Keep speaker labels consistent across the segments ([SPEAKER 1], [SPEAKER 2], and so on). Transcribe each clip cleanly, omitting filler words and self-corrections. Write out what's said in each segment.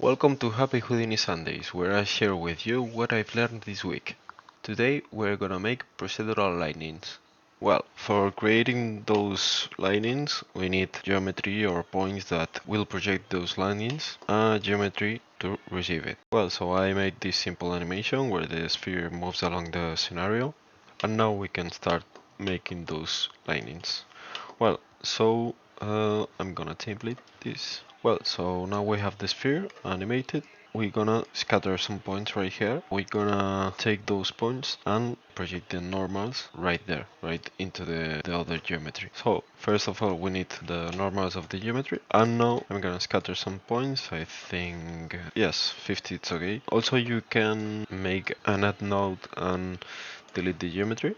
[SPEAKER 1] Welcome to Happy Houdini Sundays, where I share with you what I've learned this week. Today we're gonna make procedural lightnings. Well, for creating those lightnings, we need geometry or points that will project those lightnings, and geometry to receive it. Well, so I made this simple animation where the sphere moves along the scenario, and now we can start making those lightnings. Well, so I'm gonna template this. Well, so now we have the sphere animated. We're gonna scatter some points right here. We're gonna take those points and project the normals right there, right into the other geometry. So first of all, we need the normals of the geometry. And now I'm gonna scatter some points. I think, yes, 50 it's okay. Also, you can make an add node and delete the geometry,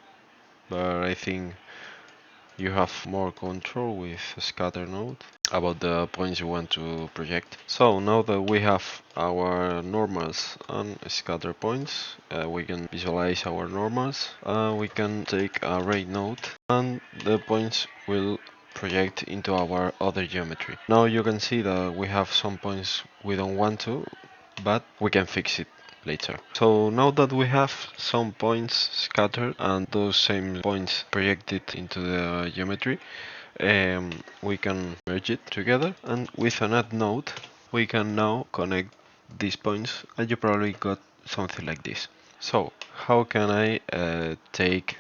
[SPEAKER 1] but I think you have more control with scatter node about the points you want to project. So now that we have our normals and scatter points, we can visualize our normals. We can take a array node and the points will project into our other geometry. Now you can see that we have some points we don't want to, but we can fix it later. So now that we have some points scattered and those same points projected into the geometry, we can merge it together, and with an add node we can now connect these points, and you probably got something like this. So how can I take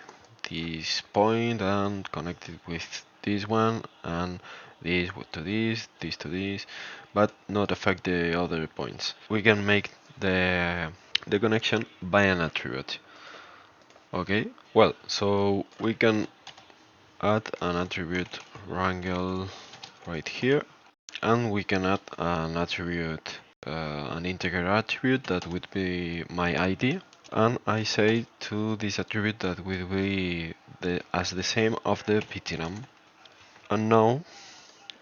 [SPEAKER 1] this point and connect it with this one, and this to this to this, but not affect the other points? We can make the connection by an attribute. Okay, well, so we can add an attribute wrangle right here, and we can add an attribute, an integer attribute that would be my ID, and I say to this attribute that will be as the same of the ptnum. And now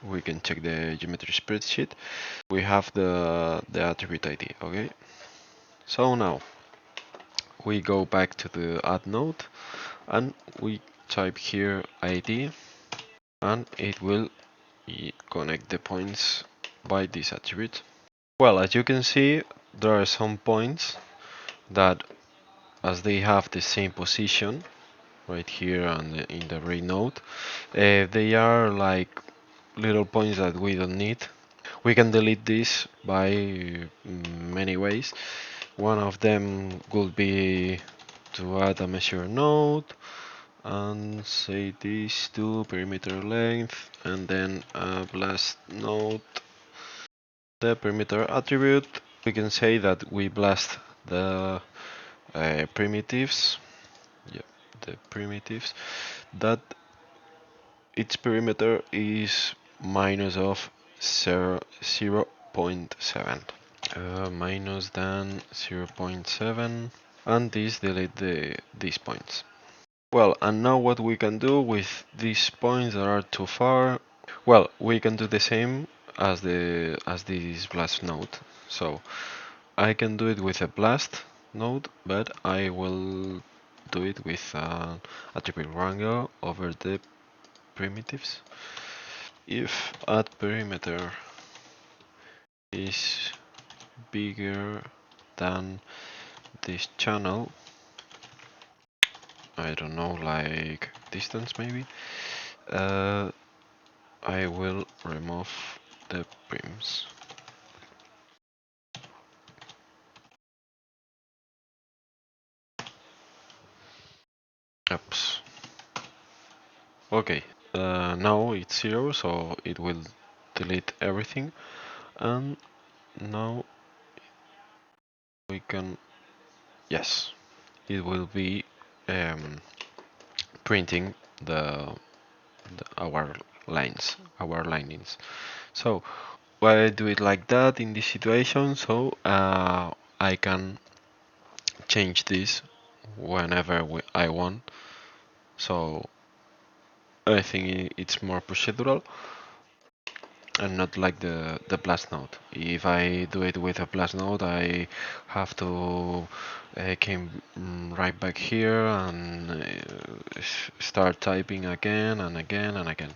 [SPEAKER 1] we can check the geometry spreadsheet. We have the attribute ID. Okay, so now we go back to the add node and we type here ID, and it will connect the points by this attribute. Well, as you can see, there are some points that, as they have the same position right here and in the array node, they are like little points that we don't need. We can delete this by many ways. One of them could be to add a measure node and say this to perimeter length, and then a blast node. The perimeter attribute, we can say that we blast the primitives, yeah, the primitives, that its perimeter is minus of 0.7, minus than 0.7, and this delete these points. Well, and now what we can do with these points that are too far, well, we can do the same as this blast node. So I can do it with a blast node, but I will do it with attribute wrangle over the primitives. If add perimeter is bigger than this channel, I don't know, like distance maybe, I will remove the prims. Oops. Okay, now it's 0, so it will delete everything, and now we can, yes, it will be printing our lines, our linings. So why I do it like that in this situation? So I can change this whenever I want. So I think it's more procedural and not like the blast node. If I do it with a blast node, I have to came right back here and start typing again and again and again.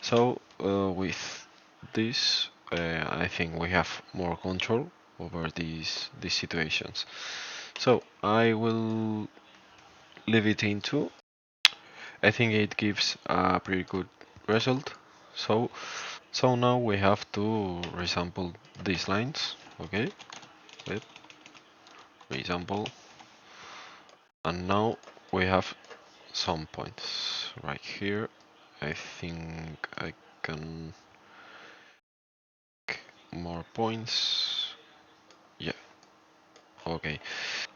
[SPEAKER 1] So with this, I think we have more control over these situations. So I will leave it into. I think it gives a pretty good result. So now we have to resample these lines. Okay, wait, resample, and now we have some points right here. I think I can more points. Yeah, okay.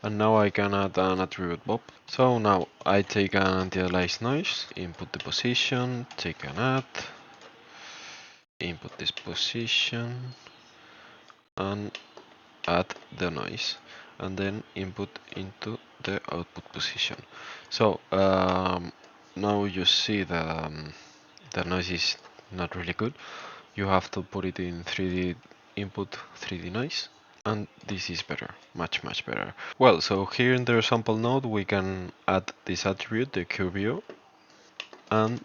[SPEAKER 1] And now I can add an attribute bob. So now I take an anti-aliased noise, input the position, take an add, input this position, and add the noise, and then input into the output position. So now you see that the noise is not really good. You have to put it in 3D input, 3D noise, and this is better, much better. Well, so here in the sample node we can add this attribute, the curve, and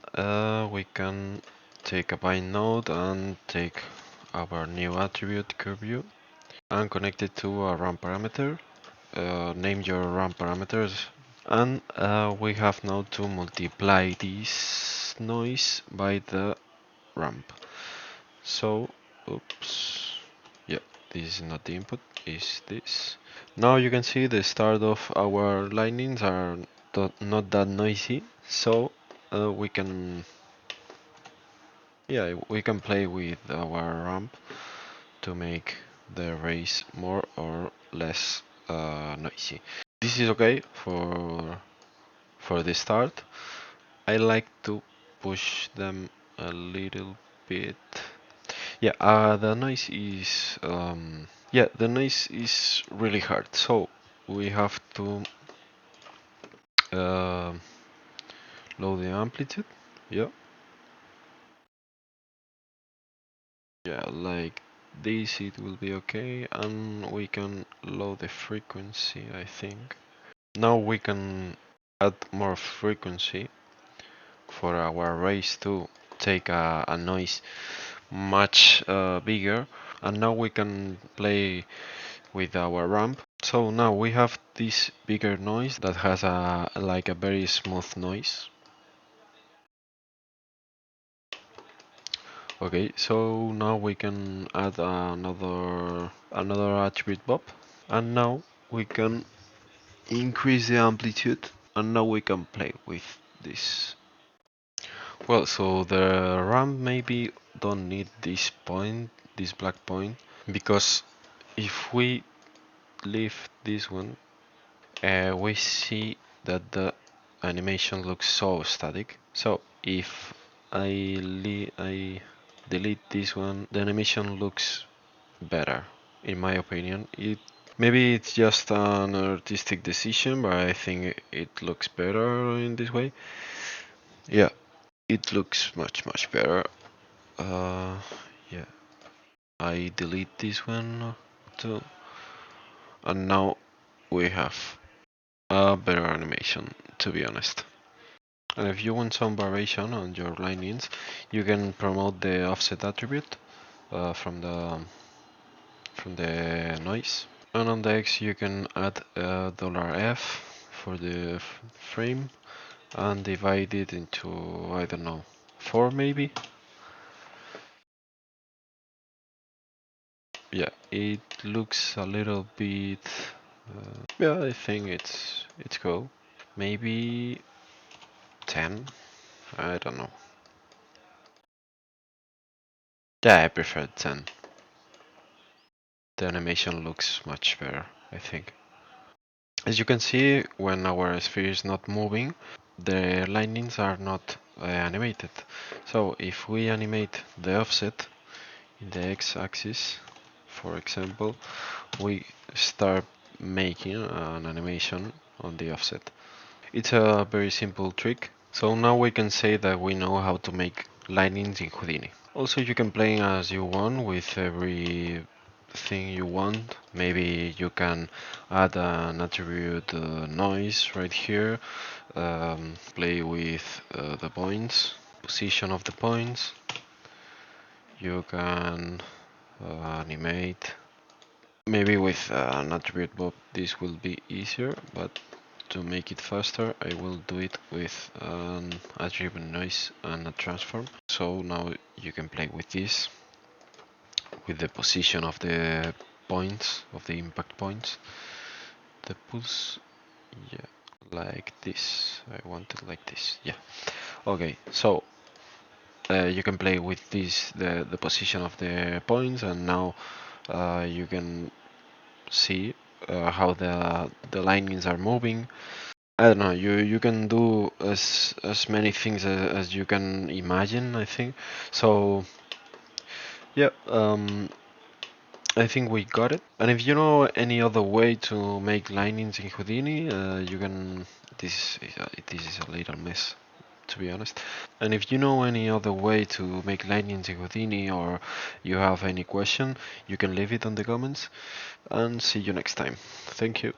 [SPEAKER 1] we can take a bind node and take our new attribute curve and connect it to a RAM parameter. Name your RAM parameters, and we have now to multiply this noise by the ramp. So, oops, yeah, this is not the input, is this. Now you can see the start of our lightnings are not that noisy, so we can, yeah, we can play with our ramp to make the race more or less noisy. This is okay for the start. I like to push them a little bit. Yeah, the noise is really hard. So we have to uh, low the amplitude. Yeah, yeah, like this it will be okay, and we can low the frequency, I think. Now we can add more frequency for our race to take a noise much bigger, and now we can play with our ramp. So now we have this bigger noise that has a like a very smooth noise. Okay, so now we can add another attribute bob, and now we can increase the amplitude, and now we can play with this. Well, so the ramp maybe don't need this point, this black point, because if we leave this one, we see that the animation looks so static. So if I delete this one, the animation looks better, in my opinion. Maybe it's just an artistic decision, but I think it looks better in this way. Yeah, it looks much better. Uh, yeah, I delete this one too, and now we have a better animation, to be honest. And if you want some variation on your linings, you can promote the offset attribute from the noise. And on the X you can add $F for the frame and divide it into, I don't know, 4 maybe. Yeah, it looks a little bit. Yeah, I think it's cool. Maybe 10. I don't know. Yeah, I prefer 10. The animation looks much better, I think. As you can see, when our sphere is not moving, the lightnings are not animated. So if we animate the offset in the x-axis, for example, we start making an animation on the offset. It's a very simple trick. So now we can say that we know how to make lightnings in Houdini. Also, you can play as you want with every thing you want. Maybe you can add an attribute noise right here, play with the points, position of the points. You can animate. Maybe with an attribute bob this will be easier, but to make it faster I will do it with an attribute noise and a transform. So now you can play with this, with the position of the points, of the impact points. The pulse, yeah, like this. I want it like this, yeah. Okay, so you can play with this, the position of the points, and now you can see how the linings are moving. I don't know. You can do as many things as you can imagine, I think. So yeah, I think we got it. And if you know any other way to make linings in Houdini, you can. This is a little mess, to be honest. And if you know any other way to make linings in Houdini, or you have any question, you can leave it on the comments. And see you next time. Thank you.